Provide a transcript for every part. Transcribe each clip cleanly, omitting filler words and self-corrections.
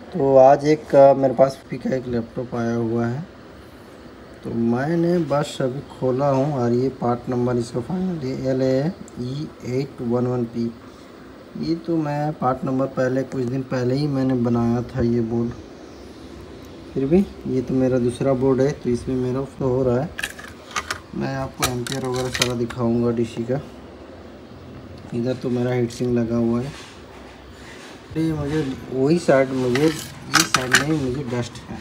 तो आज एक मेरे पास भी का एक लैपटॉप आया हुआ है, तो मैंने बस अभी खोला हूँ और ये पार्ट नंबर इसका फाइनली LAE811P। ये तो मैं पार्ट नंबर पहले कुछ दिन पहले ही मैंने बनाया था ये बोर्ड। फिर भी ये तो मेरा दूसरा बोर्ड है, तो इसमें मेरा फ्लो हो रहा है। मैं आपको एम्पियर वगैरह सारा दिखाऊंगा डीसी का। इधर तो मेरा हीट सिंक लगा हुआ है। ये मुझे वही साइड, मुझे ये साइड में ही मुझे डस्ट है।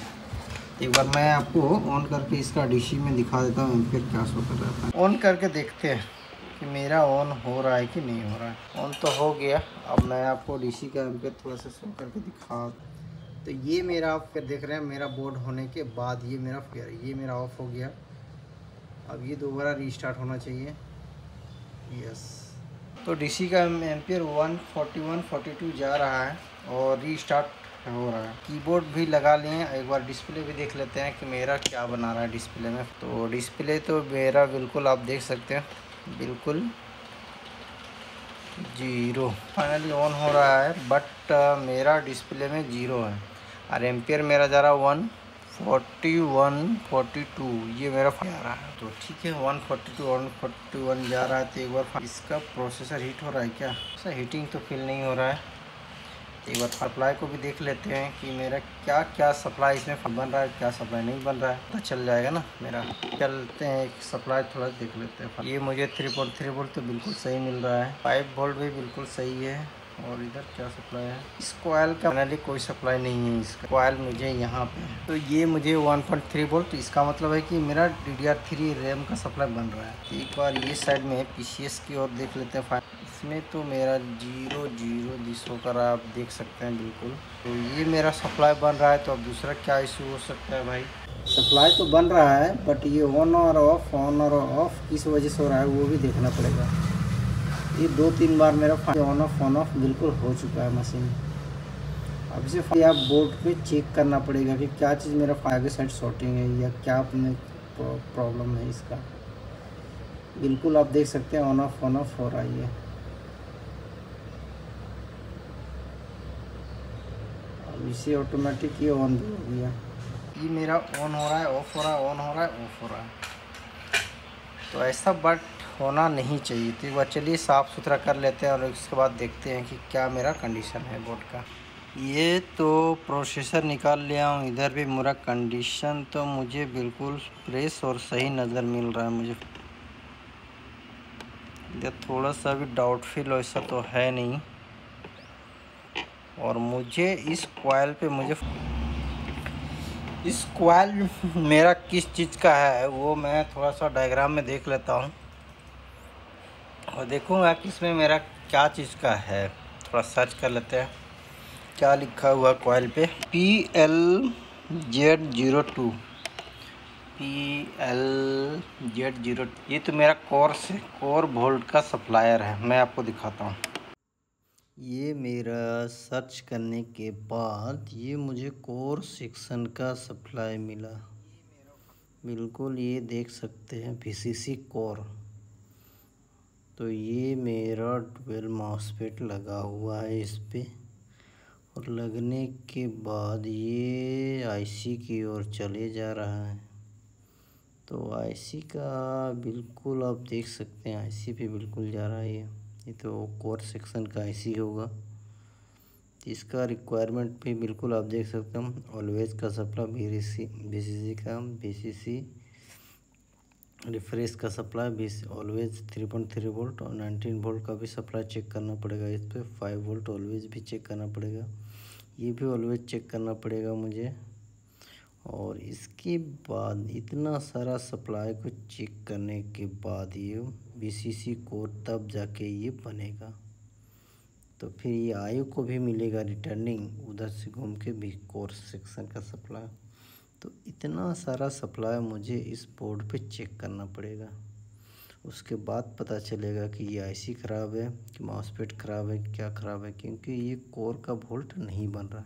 एक बार मैं आपको ऑन करके इसका डीसी में दिखा देता हूँ एम्पियर क्या शो कर रहा है। ऑन करके देखते हैं कि मेरा ऑन हो रहा है कि नहीं हो रहा है। ऑन तो हो गया। अब मैं आपको डीसी का एम्पियर थोड़ा सा शो करके दिखा। तो ये मेरा आप फिर देख रहे हैं, मेरा बोर्ड होने के बाद ये मेरा फिर ये मेरा ऑफ हो गया। अब ये दोबारा रीस्टार्ट होना चाहिए। यस, तो डीसी का एम्पियर 141 42 जा रहा है और रीस्टार्ट हो रहा है। कीबोर्ड भी लगा लिए हैं। एक बार डिस्प्ले भी देख लेते हैं कि मेरा क्या बना रहा है डिस्प्ले में। तो डिस्प्ले तो मेरा बिल्कुल आप देख सकते हैं, बिल्कुल जीरो। फाइनली ऑन हो रहा है, बट मेरा डिस्प्ले में जीरो है और एम्पियर मेरा जा रहा है 141 42। ये मेरा आ रहा है। तो ठीक है, 142 141 जा रहा है। तो एक बार इसका प्रोसेसर हीट हो रहा है क्या? ऐसा हीटिंग तो फील नहीं हो रहा है। एक बार सप्लाई को भी देख लेते हैं कि मेरा क्या क्या सप्लाई इसमें बन रहा है, क्या सप्लाई नहीं बन रहा है, पता चल जाएगा ना मेरा। चलते हैं एक सप्लाई थोड़ा देख लेते हैं। ये मुझे 3.3 वोल्ट तो बिल्कुल सही मिल रहा है। 5 वोल्ट भी बिल्कुल सही है। और इधर क्या सप्लाई है? इस कॉइल का फाइनली कोई सप्लाई नहीं है। इसका कॉइल मुझे यहाँ पे है। तो ये मुझे 1.3 वोल्ट, इसका मतलब है कि मेरा DDR3 रैम का सप्लाई बन रहा है। एक बार ये साइड में PCS की ओर देख लेते हैं। इसमें तो मेरा 0 दिस होकर आप देख सकते हैं बिल्कुल। तो ये मेरा सप्लाई बन रहा है। तो अब दूसरा क्या इशू हो सकता है भाई? सप्लाई तो बन रहा है, बट ये ऑन और ऑफ किस वजह से हो रहा है वो भी देखना पड़ेगा। ये 2-3 बार मेरा ऑन ऑफ बिल्कुल हो चुका है मशीन। अब इसे आप बोर्ड पे चेक करना पड़ेगा कि क्या चीज़ मेरा आगे साइड शॉर्टिंग है या क्या अपने प्रॉब्लम है इसका। बिल्कुल आप देख सकते हैं ऑन ऑफ हो रहा है। अब इसे ऑटोमेटिक ये ऑन भी हो गया। ये मेरा ऑन हो रहा है, ऑफ हो रहा है, ऑन हो रहा है, ऑफ हो रहा है। तो ऐसा बट होना नहीं चाहिए। तो एक बार चलिए साफ़ सुथरा कर लेते हैं और उसके बाद देखते हैं कि क्या मेरा कंडीशन है बोर्ड का। ये तो प्रोसेसर निकाल लिया हूँ। इधर भी मेरा कंडीशन तो मुझे बिल्कुल फ्रेश और सही नज़र मिल रहा है मुझे। इधर थोड़ा सा भी डाउटफुल ऐसा तो है नहीं। और मुझे इस कॉइल पे इस कॉइल मेरा किस चीज़ का है वो मैं थोड़ा सा डायग्राम में देख लेता हूँ और देखूँगा कि इसमें मेरा क्या चीज़ का है। थोड़ा सर्च कर लेते हैं क्या लिखा हुआ कॉइल पे। PLZ02 PLZ02। ये तो मेरा कोर वोल्ट का सप्लायर है। मैं आपको दिखाता हूँ। ये मेरा सर्च करने के बाद ये मुझे कोर सेक्शन का सप्लाई मिला। बिल्कुल ये देख सकते हैं VCC कोर। तो ये मेरा 12 मॉसफेट लगा हुआ है इस पे। और लगने के बाद ये IC की ओर चले जा रहा है। तो IC का बिल्कुल आप देख सकते हैं IC पे बिल्कुल जा रहा है। ये तो कोर सेक्शन का IC होगा। इसका रिक्वायरमेंट भी बिल्कुल आप देख सकते हैं। ऑलवेज का सप्लाई VCC का VCC रिफ्रेश का सप्लाई ऑलवेज 3.3 वोल्ट और 19 वोल्ट का भी सप्लाई चेक करना पड़ेगा। इस पर 5 वोल्ट ऑलवेज भी चेक करना पड़ेगा। ये भी ऑलवेज चेक करना पड़ेगा मुझे। और इसके बाद इतना सारा सप्लाई को चेक करने के बाद ये VCC कोड तब जाके ये बनेगा। तो फिर ये आयु को भी मिलेगा रिटर्निंग उधर से घूम के भी कोर सेक्शन का सप्लाई। तो इतना सारा सप्लाई मुझे इस बोर्ड पे चेक करना पड़ेगा। उसके बाद पता चलेगा कि ये IC ख़राब है कि माउसपैड ख़राब है, क्या ख़राब है, क्योंकि ये कोर का वोल्ट नहीं बन रहा।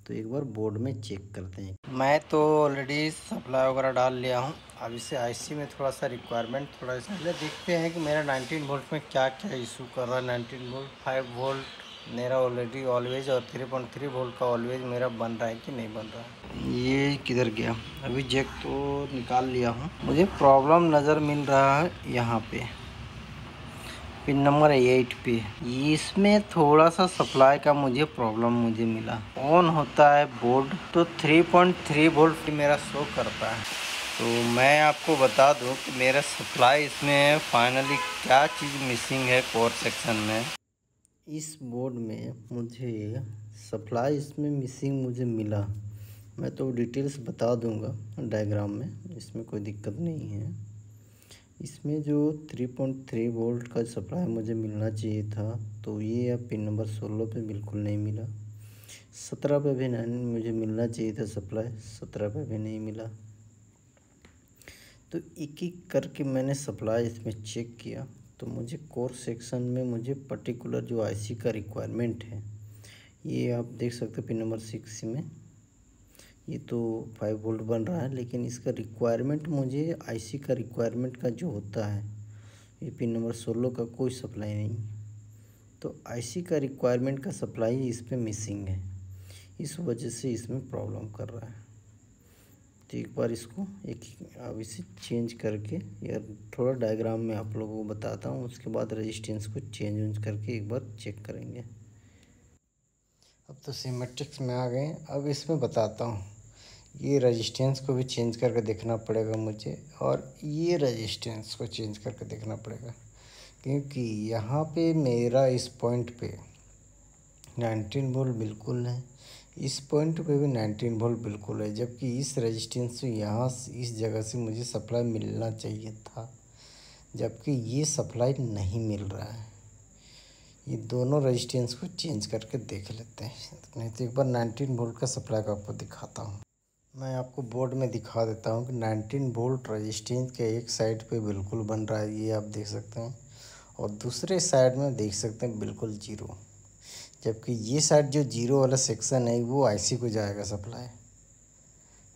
तो एक बार बोर्ड में चेक करते हैं। मैं तो ऑलरेडी सप्लाई वगैरह डाल लिया हूँ। अब इसे IC में थोड़ा सा रिक्वायरमेंट थोड़ा सा देखते हैं कि मेरा 19 वोल्ट में क्या क्या इशू कर रहा है। 19 वोल्ट, 5 वोल्ट, मेरा ऑलरेडी ऑलवेज और 3.3 वोल्ट का ऑलवेज मेरा बन रहा है कि नहीं बन रहा है। ये किधर गया? अभी जैक तो निकाल लिया हूँ। मुझे प्रॉब्लम नज़र मिल रहा है यहाँ पे, पिन नंबर 8 पे। इसमें थोड़ा सा सप्लाई का मुझे प्रॉब्लम मिला। ऑन होता है बोर्ड तो 3.3 वोल्ट मेरा शो करता है। तो मैं आपको बता दूं कि मेरा सप्लाई इसमें फाइनली क्या चीज़ मिसिंग है कोर सेक्शन में। इस बोर्ड में मुझे सप्लाई इसमें मिसिंग मुझे मिला। मैं तो डिटेल्स बता दूंगा डायग्राम में, इसमें कोई दिक्कत नहीं है। इसमें जो 3.3 वोल्ट का सप्लाई मुझे मिलना चाहिए था, तो ये अब पिन नंबर 16 पे बिल्कुल नहीं मिला। 17 पे भी नहीं मुझे मिलना चाहिए था सप्लाई, 17 पे भी नहीं मिला। तो एक एक करके मैंने सप्लाई इसमें चेक किया, तो मुझे कोर सेक्शन में मुझे पर्टिकुलर जो आईसी का रिक्वायरमेंट है, ये आप देख सकते हो पिन नंबर 6 में ये तो 5 वोल्ट बन रहा है, लेकिन इसका रिक्वायरमेंट मुझे आईसी का रिक्वायरमेंट का जो होता है, ये पिन नंबर 16 का कोई सप्लाई नहीं। तो आईसी का रिक्वायरमेंट का सप्लाई इसमें मिसिंग है, इस वजह से इसमें प्रॉब्लम कर रहा है। तो एक बार इसको अब इसे चेंज करके या थोड़ा डायग्राम में आप लोगों को बताता हूँ, उसके बाद रेजिस्टेंस को चेंज करके एक बार चेक करेंगे। अब तो सिमेट्रिक्स में आ गए। अब इसमें बताता हूँ, ये रेजिस्टेंस को भी चेंज करके देखना पड़ेगा मुझे, और ये रेजिस्टेंस को चेंज करके देखना पड़ेगा, क्योंकि यहाँ पे मेरा इस पॉइंट पे 19 वोल्ट बिल्कुल है, इस पॉइंट पे भी 19 वोल्ट बिल्कुल है, जबकि इस रेजिस्टेंस से यहाँ इस जगह से मुझे सप्लाई मिलना चाहिए था, जबकि ये सप्लाई नहीं मिल रहा है। ये दोनों रेजिस्टेंस को चेंज करके देख लेते हैं, नहीं तो एक बार 19 वोल्ट का सप्लाई का आपको दिखाता हूँ। मैं आपको बोर्ड में दिखा देता हूँ कि 19 वोल्ट रेजिस्टेंस के एक साइड पे बिल्कुल बन रहा है, ये आप देख सकते हैं, और दूसरे साइड में देख सकते हैं बिल्कुल जीरो। जबकि ये साइड जो जीरो वाला सेक्शन है वो आईसी को जाएगा सप्लाई,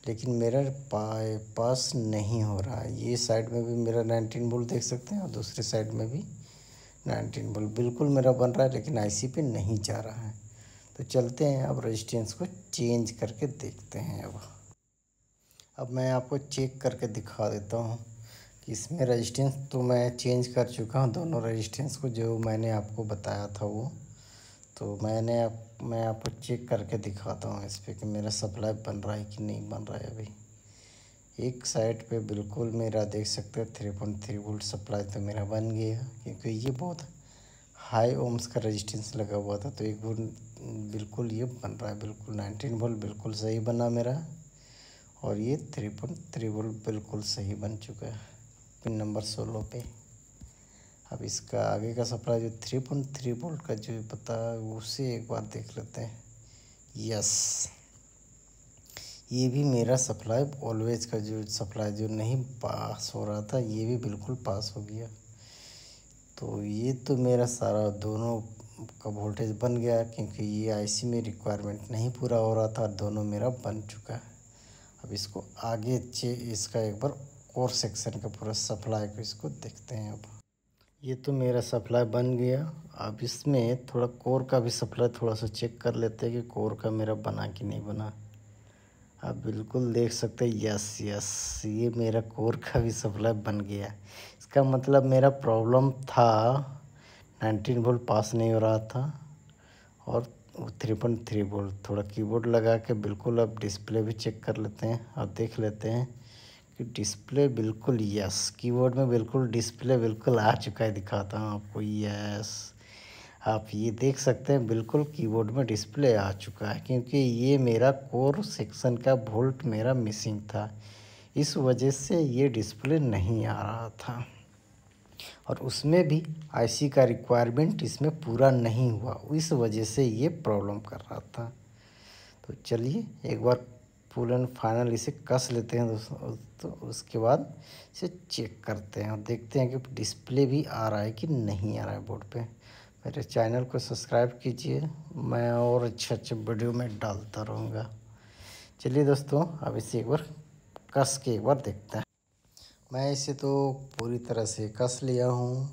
लेकिन मेरे पास नहीं हो रहा है। ये साइड में भी मेरा 19 वोल्ट देख सकते हैं, और दूसरे साइड में भी 19 वोल्ट बिल्कुल मेरा बन रहा है, लेकिन आईसी पे नहीं जा रहा है। तो चलते हैं अब रेजिस्टेंस को चेंज करके देखते हैं। अब मैं आपको चेक करके दिखा देता हूँ कि इसमें रेजिस्टेंस तो मैं चेंज कर चुका हूँ, दोनों रेजिस्टेंस को जो मैंने आपको बताया था वो। तो मैं आपको चेक करके दिखाता हूँ इस पर कि मेरा सप्लाई बन रहा है कि नहीं बन रहा है। अभी एक साइड पे बिल्कुल मेरा देख सकते हो 3.3 वोल्ट सप्लाई तो मेरा बन गया, क्योंकि ये बहुत हाई ओम्स का रेजिस्टेंस लगा हुआ था। तो एक वोल्ट बिल्कुल ये बन रहा है, बिल्कुल 19 वोल्ट बिल्कुल सही बना मेरा, और ये 3.3 वोल्ट बिल्कुल सही बन चुका है पिन नंबर 16 पे। अब इसका आगे का सप्लाई जो 3.3 वोल्ट का जो पता उसे एक बार देख लेते हैं। यस, ये भी मेरा सप्लाई ऑलवेज का जो सप्लाई जो नहीं पास हो रहा था, ये भी बिल्कुल पास हो गया। तो ये तो मेरा सारा दोनों का वोल्टेज बन गया, क्योंकि ये आईसी में रिक्वायरमेंट नहीं पूरा हो रहा था, दोनों मेरा बन चुका है। अब इसको आगे इसका एक बार कोर सेक्शन का पूरा सप्लाई को इसको देखते हैं। अब ये तो मेरा सप्लाई बन गया। अब इसमें थोड़ा कोर का भी सप्लाई थोड़ा सा चेक कर लेते हैं कि कोर का मेरा बना कि नहीं बना। आप बिल्कुल देख सकते हैं, यस यस, ये मेरा कोर का भी सप्लाई बन गया। इसका मतलब मेरा प्रॉब्लम था 19 वोल्ट पास नहीं हो रहा था, और 3.3 वोल्ट। थोड़ा कीबोर्ड लगा के बिल्कुल अब डिस्प्ले भी चेक कर लेते हैं और देख लेते हैं कि डिस्प्ले बिल्कुल, यस, कीबोर्ड में बिल्कुल डिस्प्ले बिल्कुल आ चुका है। दिखाता हूँ आपको, यस, आप ये देख सकते हैं बिल्कुल कीबोर्ड में डिस्प्ले आ चुका है, क्योंकि ये मेरा कोर सेक्शन का वोल्ट मेरा मिसिंग था, इस वजह से ये डिस्प्ले नहीं आ रहा था, और उसमें भी आईसी का रिक्वायरमेंट इसमें पूरा नहीं हुआ, इस वजह से ये प्रॉब्लम कर रहा था। तो चलिए एक बार फुल एंड फाइनल इसे कस लेते हैं दोस्तों, तो उसके बाद इसे चेक करते हैं और देखते हैं कि डिस्प्ले भी आ रहा है कि नहीं आ रहा है बोर्ड पे। मेरे चैनल को सब्सक्राइब कीजिए, मैं और अच्छे अच्छे वीडियो में डालता रहूँगा। चलिए दोस्तों, अब इसे एक बार कस के एक बार देखते हैं। मैं इसे तो पूरी तरह से कस लिया हूँ।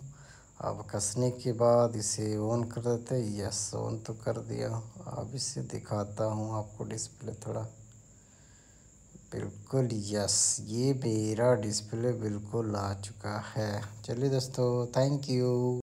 अब कसने के बाद इसे ऑन कर देते हैं। यस, ऑन तो कर दिया। अब इसे दिखाता हूँ आपको डिस्प्ले थोड़ा। बिल्कुल यस, ये मेरा डिस्प्ले बिल्कुल आ चुका है। चलिए दोस्तों, थैंक यू।